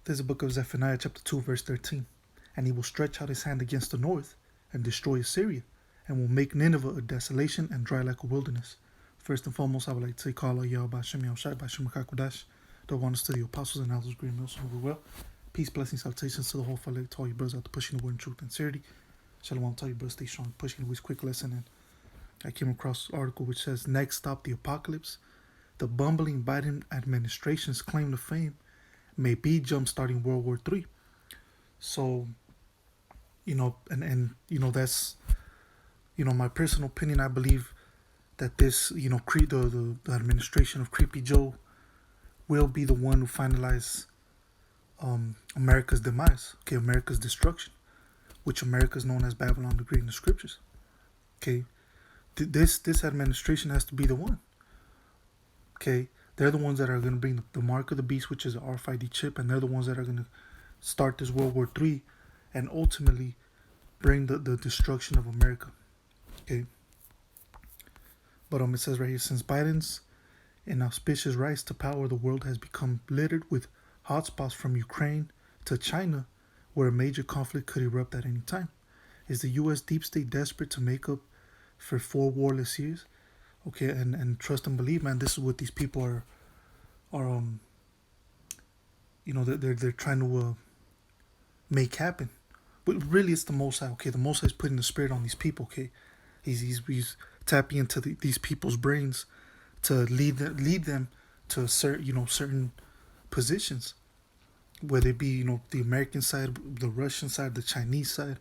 This is the book of Zephaniah, chapter 2, verse 13. And he will stretch out his hand against the north and destroy Assyria, and will make Nineveh a desolation and dry like a wilderness. First and foremost, I would like to say, Kala Yah Bashem Yahushai Bashem Kakodash. The ones to the apostles and elders, great meals over well. Peace, blessings, salutations to the whole family, to all you brothers out there pushing the word in truth and sincerity. Shalom, to all you brothers, stay strong, pushing the word's quick lesson. And I came across an article which says, Next stop the apocalypse. The bumbling Biden administration's claim to fame may be jump-starting World War III. So, that's, my personal opinion. I believe that this, the administration of Creepy Joe will be the one who finalize America's demise, America's destruction, which America is known as Babylon the Great in the scriptures. This administration has to be the one. They're the ones that are going to bring the mark of the beast, which is the RFID chip, and they're the ones that are going to start this World War III and ultimately bring the destruction of America. But it says right here, since Biden's inauspicious rise to power, the world has become littered with hotspots from Ukraine to China, where a major conflict could erupt at any time. Is the U.S. deep state desperate to make up for 4 warless years? And trust and believe, man, this is what these people are they're trying to make happen. But really, it's the Most High. The Most High is putting the spirit on these people. He's tapping into these people's brains to lead them to certain positions, whether it be the American side, the Russian side, the Chinese side,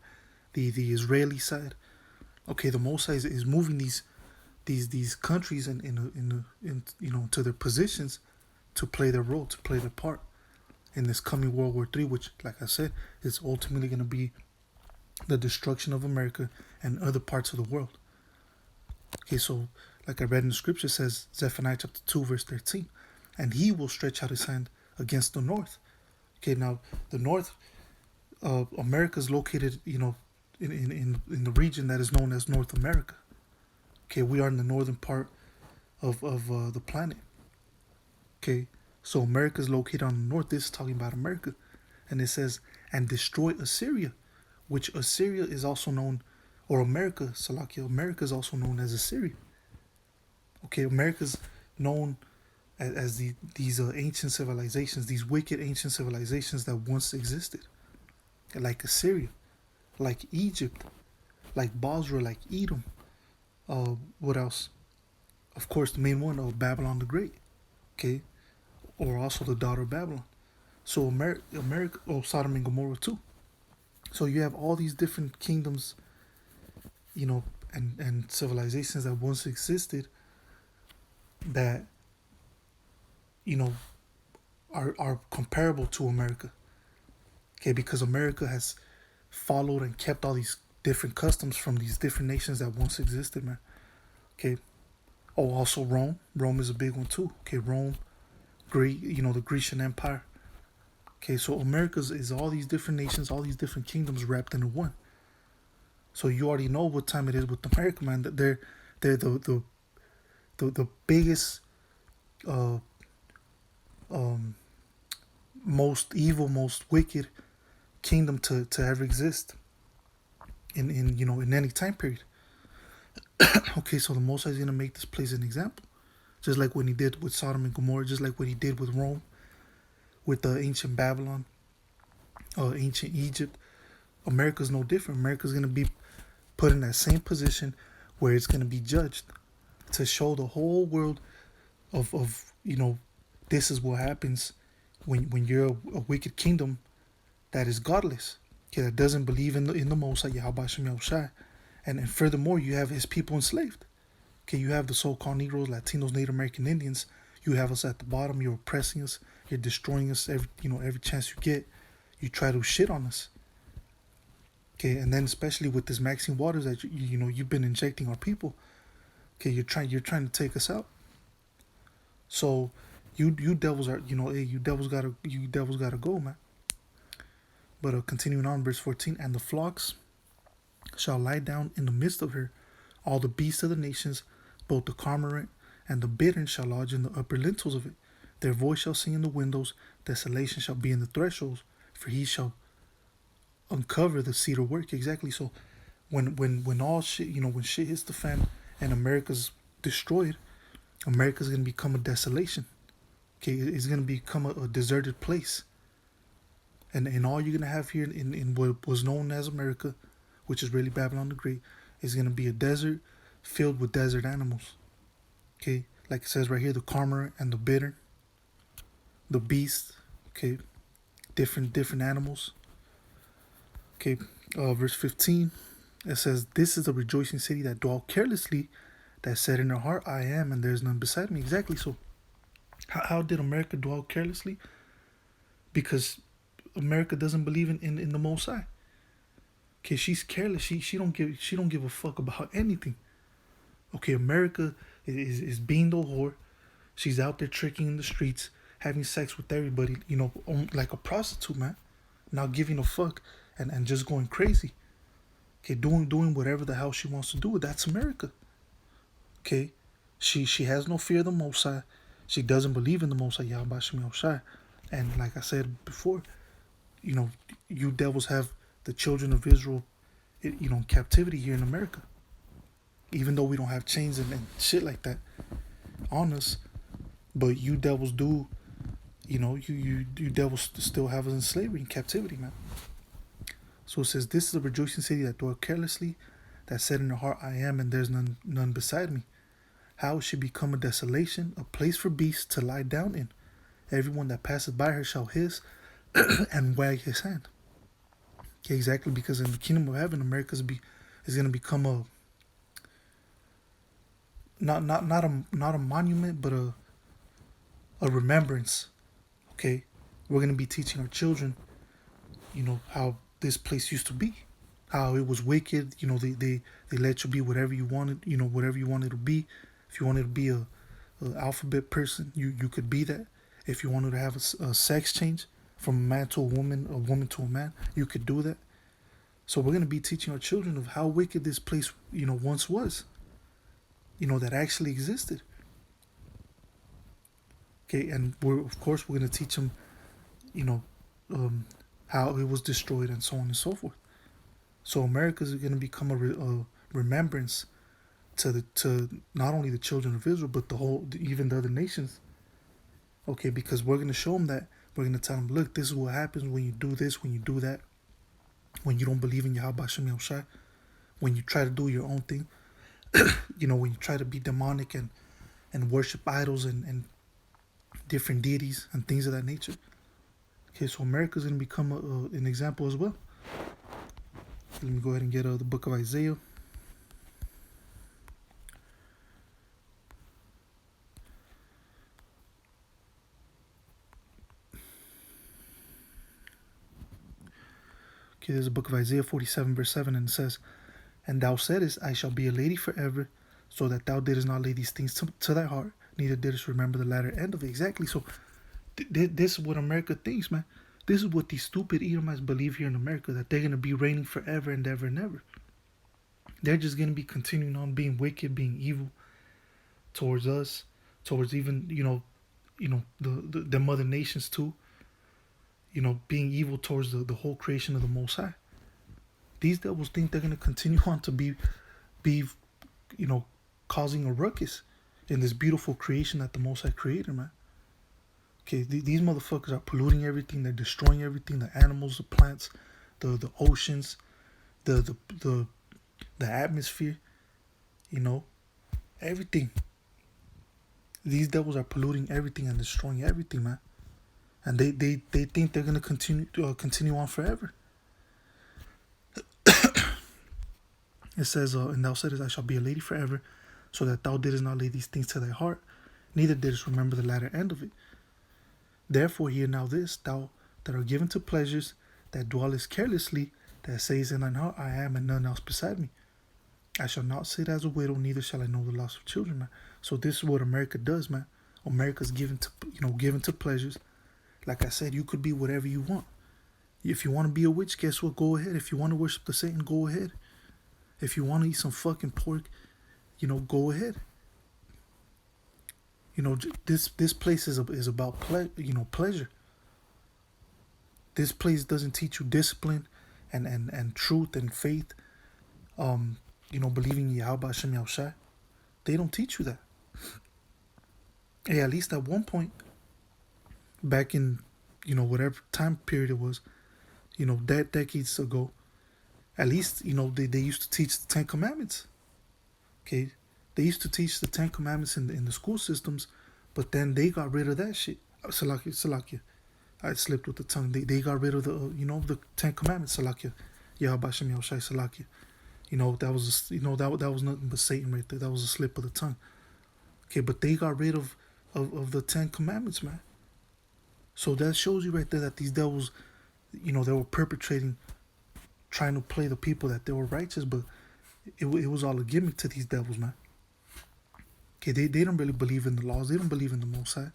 the Israeli side. The Most High is moving these countries to their positions to play their role, to play their part in this coming World War III, which, like I said, is ultimately going to be the destruction of America and other parts of the world. So like I read in the scripture, says Zephaniah chapter 2 verse 13, and he will stretch out his hand against the north. Now the north, America is located in the region that is known as North America. We are in the northern part of the planet. So America is located on the north. This is talking about America. And it says, and destroy Assyria, which Assyria is also known, or America is also known as Assyria. America's known as these ancient civilizations, these wicked ancient civilizations that once existed. Like Assyria, like Egypt, like Basra, like Edom. What else? Of course, the main one, Babylon the Great. Or also the daughter of Babylon. So America, Sodom and Gomorrah too. So you have all these different kingdoms, and civilizations that once existed that, are comparable to America. Because America has followed and kept all these different customs from these different nations that once existed, man. Also Rome. Rome is a big one too. Rome, the Grecian Empire. So America is all these different nations, all these different kingdoms wrapped into one. So you already know what time it is with America, man. That they're the biggest, most evil, most wicked kingdom to ever exist in any time period. So the Most High is gonna make this place an example, just like when he did with Sodom and Gomorrah, just like what he did with Rome, with the ancient Babylon, ancient Egypt. America's no different. America's gonna be put in that same position where it's gonna be judged, to show the whole world of this is what happens when you're a wicked kingdom that is godless, that doesn't believe in the Most High, Yahweh Shem Yahushai. And furthermore, you have his people enslaved. You have the so-called Negroes, Latinos, Native American Indians. You have us at the bottom. You're oppressing us. You're destroying us every chance you get. You try to shit on us. And then especially with this Maxine Waters that you've been injecting our people. You're trying to take us out. So you devils are you devils gotta go, man. But continuing on, verse 14, and the flocks shall lie down in the midst of her, all the beasts of the nations, both the cormorant and the bittern shall lodge in the upper lintels of it. Their voice shall sing in the windows, desolation shall be in the thresholds, for he shall uncover the cedar work. Exactly. So when all shit, when shit hits the fan and America's destroyed, America's gonna become a desolation. Okay, it's gonna become a deserted place. And all you're gonna have here in what was known as America, which is really Babylon the Great, is gonna be a desert filled with desert animals. Okay, like it says right here, the cormorant and the bittern, the beast. Okay, different animals. Okay, verse 15, it says, "This is the rejoicing city that dwelt carelessly, that said in her heart, I am, and there is none beside me." Exactly. So, how did America dwell carelessly? Because America doesn't believe in the Most High. Okay, she's careless. She don't give a fuck about anything. Okay, America is being the whore. She's out there tricking in the streets, having sex with everybody. Like a prostitute, man. Not giving a fuck and just going crazy. Okay, doing whatever the hell she wants to do. That's America. Okay, she has no fear of the Most High. She doesn't believe in the Most High, Yahweh Shem Yahushai. And like I said before, you devils have the children of Israel, in captivity here in America. Even though we don't have chains and shit like that on us, but you devils do. You devils still have us in slavery, in captivity, man. So it says, "This is a rejoicing city that dwelt carelessly, that said in her heart, I am, and there's none beside me. How it should become a desolation, a place for beasts to lie down in. Everyone that passes by her shall hiss and wag his hand." Okay, exactly, because in the kingdom of heaven, America is gonna become a not a monument, but a remembrance. Okay, we're gonna be teaching our children, how this place used to be, how it was wicked. They let you be whatever you wanted. Whatever you wanted to be. If you wanted to be a alphabet person, you could be that. If you wanted to have a sex change from a man to a woman to a man, you could do that. So we're gonna be teaching our children of how wicked this place, once was. That actually existed. Okay, and we're gonna teach them, you know, how it was destroyed and so on and so forth. So America is gonna become a remembrance to not only the children of Israel but even the other nations. Okay, because we're gonna show them that. We're gonna tell them, look, this is what happens when you do this, when you do that, when you don't believe in Yahweh Shem Yahushai, when you try to do your own thing. When you try to be demonic and worship idols and different deities and things of that nature. Okay, so America is going to become an example as well. Let me go ahead and get the book of Isaiah. Okay, there's a book of Isaiah 47 verse 7, and it says, "And thou saidest, I shall be a lady forever, so that thou didst not lay these things to thy heart, neither didst remember the latter end of it." Exactly. So this is what America thinks, man. This is what these stupid Edomites believe here in America, that they're going to be reigning forever and ever and ever. They're just going to be continuing on being wicked, being evil towards us, towards even, the mother nations too. Being evil towards the whole creation of the Most High. These devils think they're going to continue on to be causing a ruckus in this beautiful creation that the Most High created, man. Okay, these motherfuckers are polluting everything. They're destroying everything: the animals, the plants, the oceans, the atmosphere. Everything. These devils are polluting everything and destroying everything, man. And they think they're gonna continue on forever. It says, "And thou saidest, I shall be a lady forever, so that thou didst not lay these things to thy heart, neither didst remember the latter end of it. Therefore hear now this, thou that are given to pleasures, that dwellest carelessly, that says in thine heart, I am, and none else beside me. I shall not sit as a widow, neither shall I know the loss of children," man. So this is what America does, man. America's given to pleasures. Like I said, you could be whatever you want. If you want to be a witch, guess what? Go ahead. If you want to worship the Satan, go ahead. If you want to eat some fucking pork, go ahead. This place is about pleasure. This place doesn't teach you discipline and truth and faith. Believing Yahweh Hashem Yahushai. They don't teach you that. Hey, at least at one point, back in, whatever time period it was, decades ago, at least, they used to teach the Ten Commandments. Okay? They used to teach the Ten Commandments in the school systems, but then they got rid of that shit. Salakia. I slipped with the tongue. They got rid of the Ten Commandments. Salakia. Yahweh Hashem Yahushai Salakia. That was that was nothing but Satan right there. That was a slip of the tongue. Okay, but they got rid of the Ten Commandments, man. So that shows you right there that these devils, they were perpetrating, trying to play the people that they were righteous, but it was all a gimmick to these devils, man. Okay, they don't really believe in the laws. They don't believe in the Most High.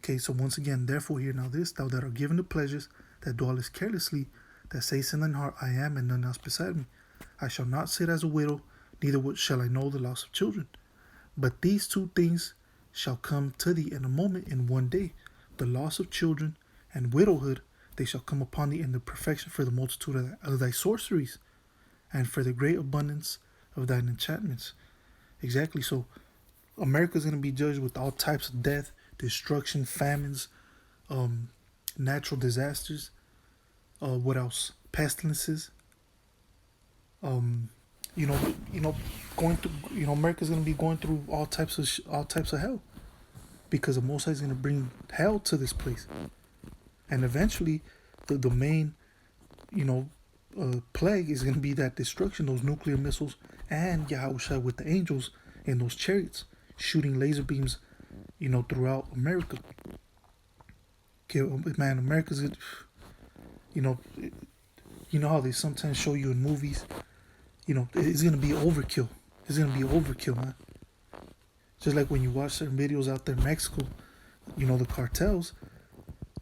Okay, so once again, therefore hear now this, thou that are given the pleasures, that dwellest carelessly, that sayest in thine heart, I am, and none else beside me. I shall not sit as a widow, neither shall I know the loss of children. But these two things shall come to thee in a moment, in one day, the loss of children and widowhood. They shall come upon thee in the perfection for the multitude of thy sorceries, and for the great abundance of thine enchantments. Exactly. So America's going to be judged with all types of death, destruction, famines, natural disasters. What else? Pestilences. Going through. America's going to be going through all types of hell, because the Most High is going to bring hell to this place, and eventually, the main, plague is going to be that destruction, those nuclear missiles, and Yahushua with the angels in those chariots shooting laser beams, throughout America. Okay, man, America's, how they sometimes show you in movies, it's going to be overkill. It's going to be overkill, man. Just like when you watch certain videos out there in Mexico, the cartels,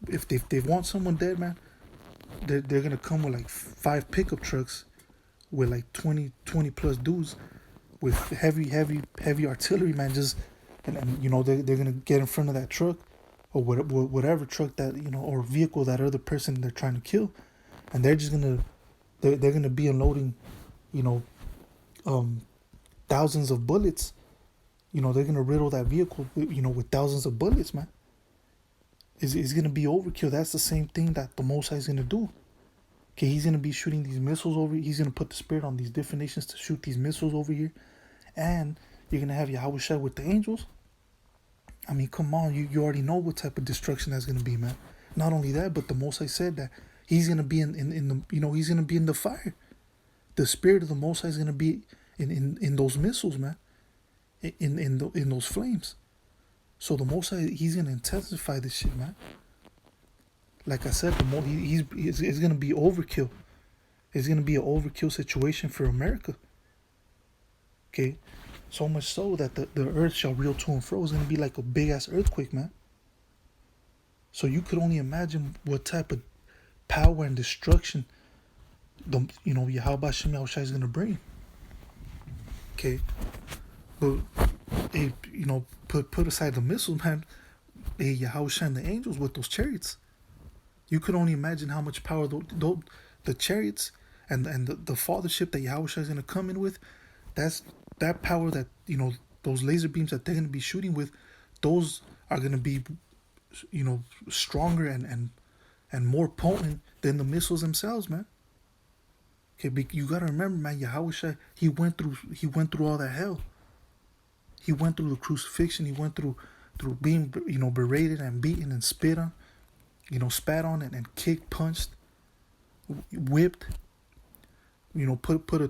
if they want someone dead, man, they're going to come with like 5 pickup trucks with like 20 plus dudes with heavy artillery, man, and they're going to get in front of that truck or whatever truck that, or vehicle that other person they're trying to kill, and they're just going to they're going to be unloading, thousands of bullets. They're going to riddle that vehicle, with thousands of bullets, man. It's going to be overkill. That's the same thing that the Most High is going to do. Okay, he's going to be shooting these missiles over. He's going to put the spirit on these different nations to shoot these missiles over here. And you're going to have Yahweh with the angels. I mean, come on. You already know what type of destruction that's going to be, man. Not only that, but the Most High said that he's going to be in the, he's going to be in the fire. The spirit of the Most High is going to be in those missiles, man. In those flames. So the Most High, he's going to intensify this shit, man. Like I said, it's going to be overkill. It's going to be an overkill situation for America. Okay? So much so that the earth shall reel to and fro. It's going to be like a big-ass earthquake, man. So you could only imagine what type of power and destruction Yahweh Hashem Yahushai is going to bring. Okay? But, put aside the missiles, man. Yahushua and the angels with those chariots. You could only imagine how much power the chariots and the fathership that Yahushua is going to come in with. That's that power that, those laser beams that they're going to be shooting with, those are going to be, stronger and more potent than the missiles themselves, man. Okay, you got to remember, man, Yahushua, he went through all that hell. He went through the crucifixion. He went through being, berated and beaten and spit on, spat on and kicked, punched, whipped. Put a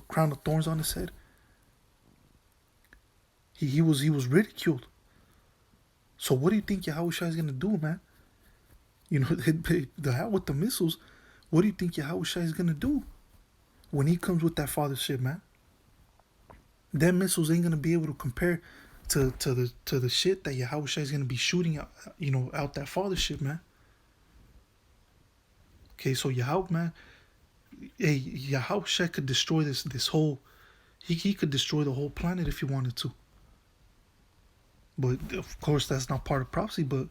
crown of thorns on his head. He was ridiculed. So what do you think Yahushua is gonna do, man? The hell with the missiles. What do you think Yahushua is gonna do when he comes with that fathership, man? Them missiles ain't gonna be able to compare to the shit that Yahushua is gonna be shooting out, out that fathership, man. Okay, so Yahweh, man, Yahushua could destroy this whole. He could destroy the whole planet if he wanted to. But of course, that's not part of prophecy. But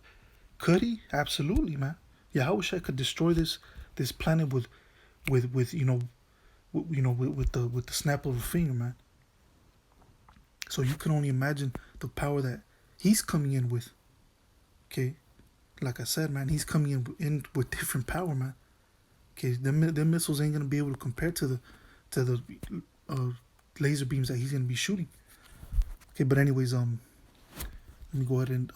could he? Absolutely, man. Yahweh could destroy this planet with with the snap of a finger, man. So you can only imagine the power that he's coming in with. Okay, like I said, man, he's coming in with different power, man. Okay, them missiles ain't gonna be able to compare to the uh, laser beams that he's gonna be shooting. Okay, but anyways, let me go ahead and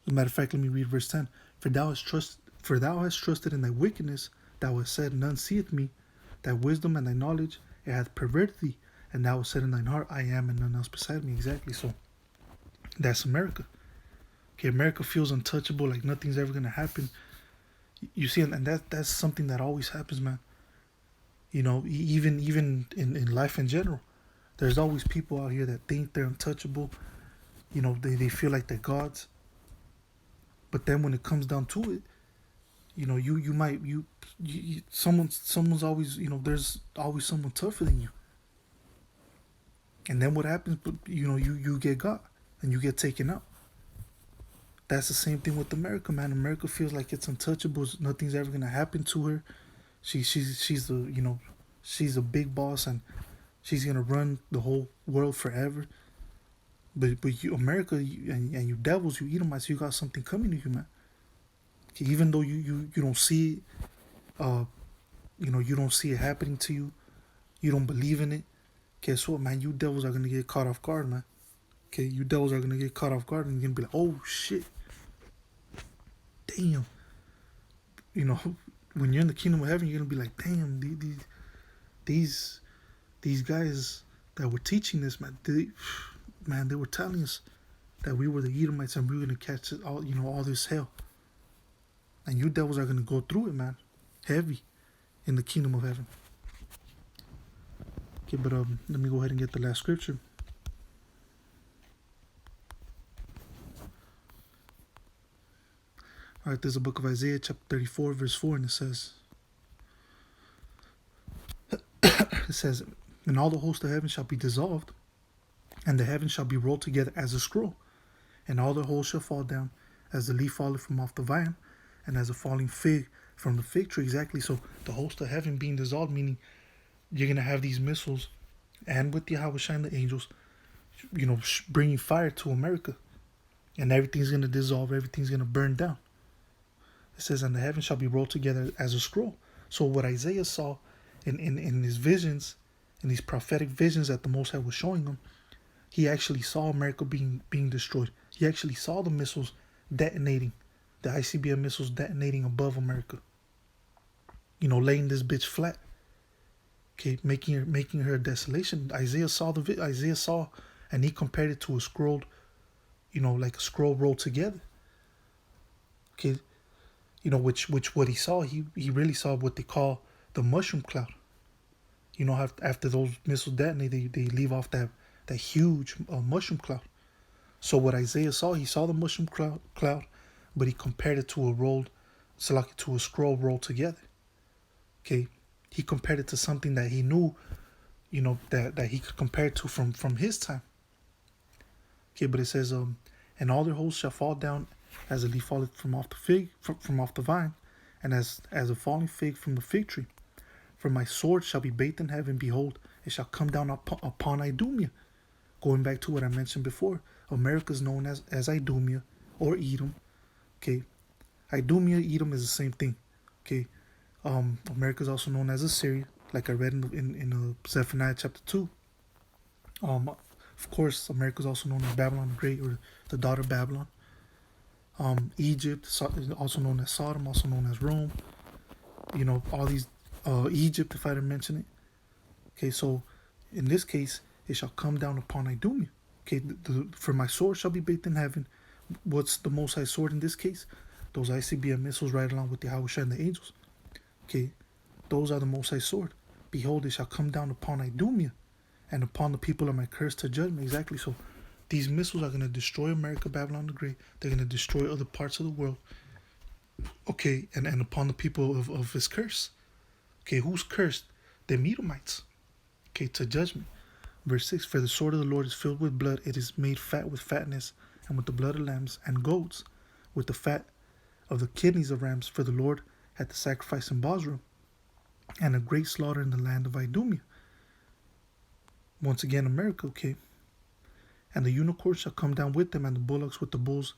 as a matter of fact, let me read verse 10. For thou hast trusted in thy wickedness, thou hast said, none seeth me, thy wisdom and thy knowledge, it hath perverted thee, and thou hast said in thine heart, I am and none else beside me. Exactly. So that's America. Okay, America feels untouchable, like nothing's ever gonna happen. You see, and that's something that always happens, man. You know, even in life in general, there's always people out here that think they're untouchable. You know, they feel like they're gods. But then when it comes down to it, you know, someone's always, you know, there's always someone tougher than you. And then what happens? You know, you get got and you get taken out. That's the same thing with America, man. America feels like it's untouchable. Nothing's ever gonna happen to her. She's the, you know, she's a big boss and she's gonna run the whole world forever. But you, America, and you devils, you Edomites, you got something coming to you, man. Okay, even though you don't see it, you know, you don't see it happening to you, you don't believe in it. Guess what, man? You devils are gonna get caught off guard, man. Okay, you devils are gonna get caught off guard, and you're gonna be like, oh shit, damn. You know, when you're in the kingdom of heaven, you're gonna be like, damn, these these guys that were teaching this, man, they were telling us that we were the Edomites and we were gonna catch it all, you know, all this hell. And you devils are gonna go through it, man, heavy, in the kingdom of heaven. Okay, but let me go ahead and get the last scripture. All right, there's a book of Isaiah, chapter 34, verse 4, and it says, and all the host of heaven shall be dissolved, and the heavens shall be rolled together as a scroll, and all the hosts shall fall down, as the leaf falleth from off the vine, and as a falling fig from the fig tree. Exactly. So the host of heaven being dissolved, meaning you're gonna have these missiles, and with Yahweh and the angels, you know, bringing fire to America, and everything's gonna dissolve, everything's gonna burn down. It says, and the heavens shall be rolled together as a scroll. So what Isaiah saw in his visions, in these prophetic visions that the Most High was showing him, he actually saw America being destroyed. He actually saw the missiles detonating, the ICBM missiles detonating above America. You know, laying this bitch flat. Okay, making her a desolation. Isaiah saw, and he compared it to a scroll, you know, like a scroll rolled together. Okay, you know, which what he saw, he really saw what they call the mushroom cloud. You know, after those missiles detonate, they leave off that huge mushroom cloud. So what Isaiah saw, he saw the mushroom cloud, but he compared it to to a scroll rolled together. Okay, he compared it to something that he knew, you know, that he could compare it to from his time. Okay, but it says, and all their hosts shall fall down as a leaf falleth from off the fig, from off the vine, and as a falling fig from the fig tree. For my sword shall be bathed in heaven, behold, it shall come down upon Idumea. Going back to what I mentioned before, America is known as Idumea or Edom. Okay, Idumea, Edom is the same thing. Okay, America is also known as Assyria, like I read in Zephaniah chapter 2. Of course, America is also known as Babylon the Great, or the daughter of Babylon. Egypt, also known as Sodom, also known as Rome. You know, all these, Egypt, if I didn't mention it. Okay, so in this case, it shall come down upon Idumea. Okay, for my sword shall be bathed in heaven. What's the Most High sword in this case? Those ICBM missiles right along with the Yahweh and the angels. Okay, those are the Most High sword. Behold, it shall come down upon Idumea, and upon the people of my curse to judgment. Exactly. So these missiles are going to destroy America, Babylon the Great. They're going to destroy other parts of the world. Okay, and upon the people of his curse. Okay, who's cursed? The Edomites. Okay, to judgment. Verse 6, for the sword of the Lord is filled with blood, it is made fat with fatness, and with the blood of lambs and goats, with the fat of the kidneys of rams, for the Lord had the sacrifice in Bosra, and a great slaughter in the land of Idumea. Once again, America, okay. And the unicorns shall come down with them, and the bullocks with the bulls,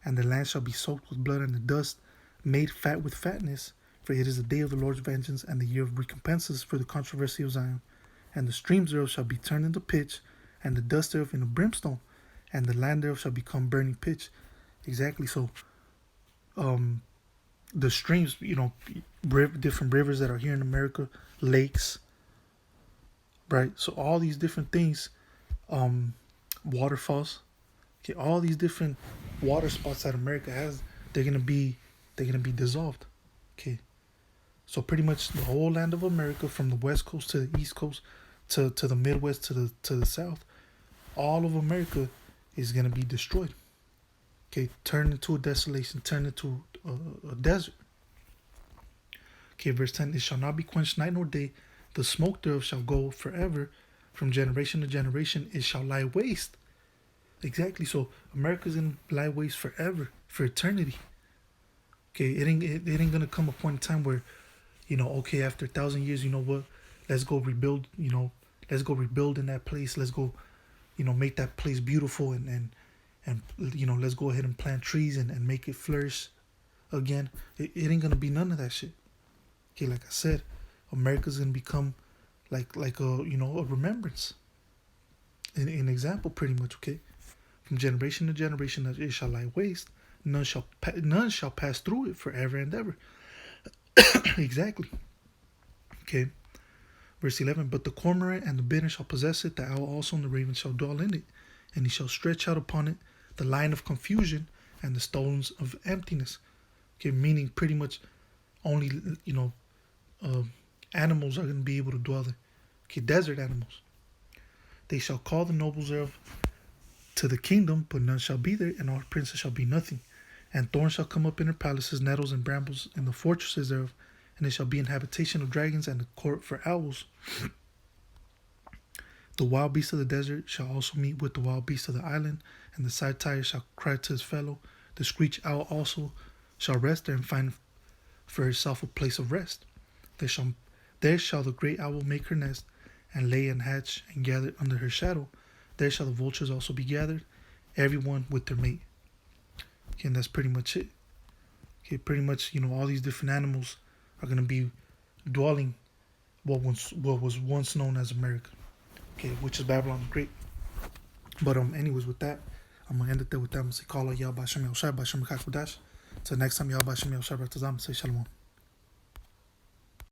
and the land shall be soaked with blood, and the dust made fat with fatness. For it is the day of the Lord's vengeance, and the year of recompenses for the controversy of Zion. And the streams thereof shall be turned into pitch, and the dust thereof into brimstone, and the land thereof shall become burning pitch. Exactly. So, the streams, different rivers that are here in America, lakes, right? So all these different things, waterfalls, okay, all these different water spots that America has, they're gonna be dissolved, okay. So pretty much the whole land of America, from the west coast to the east coast, to the Midwest, to the south, all of America is gonna be destroyed. Okay, turned into a desolation, turned into a desert. Okay, verse 10, it shall not be quenched night nor day, the smoke thereof shall go forever, from generation to generation it shall lie waste. Exactly. So America's gonna lie waste forever, for eternity. Okay, it ain't gonna come a point in time where, okay, after 1,000 years, you know what, let's go rebuild, let's go rebuild in that place, let's go, make that place beautiful, and let's go ahead and plant trees and make it flourish again. It ain't gonna be none of that shit. Okay, like I said, America's gonna become like a a remembrance, an example, pretty much. Okay, from generation to generation that it shall lie waste, none shall pass through it forever and ever. Exactly. Okay, verse 11, but the cormorant and the bittern shall possess it, the owl also and the raven shall dwell in it, and he shall stretch out upon it the line of confusion and the stones of emptiness. Okay, meaning pretty much only animals are going to be able to dwell there. Okay, desert animals. They shall call the nobles thereof to the kingdom, but none shall be there, and all princes shall be nothing. And thorns shall come up in her palaces, nettles and brambles in the fortresses thereof, and it shall be an habitation of dragons and a court for owls. The wild beast of the desert shall also meet with the wild beast of the island, and the side-tire shall cry to his fellow. The screech owl also shall rest there and find for herself a place of rest. There shall the great owl make her nest, and lay and hatch and gather under her shadow. There shall the vultures also be gathered, every one with their mate. Okay, and that's pretty much it. Okay, pretty much, all these different animals are going to be dwelling what was once known as America. Okay, which is Babylon the Great. But anyways, with that, I'm gonna end it there with that. I'm gonna say, "Call Yah B'Shem Yahushua B'Shem Chakadash." Till next time, Yah B'Shem Yahushua B'Tazam. Say Shalom.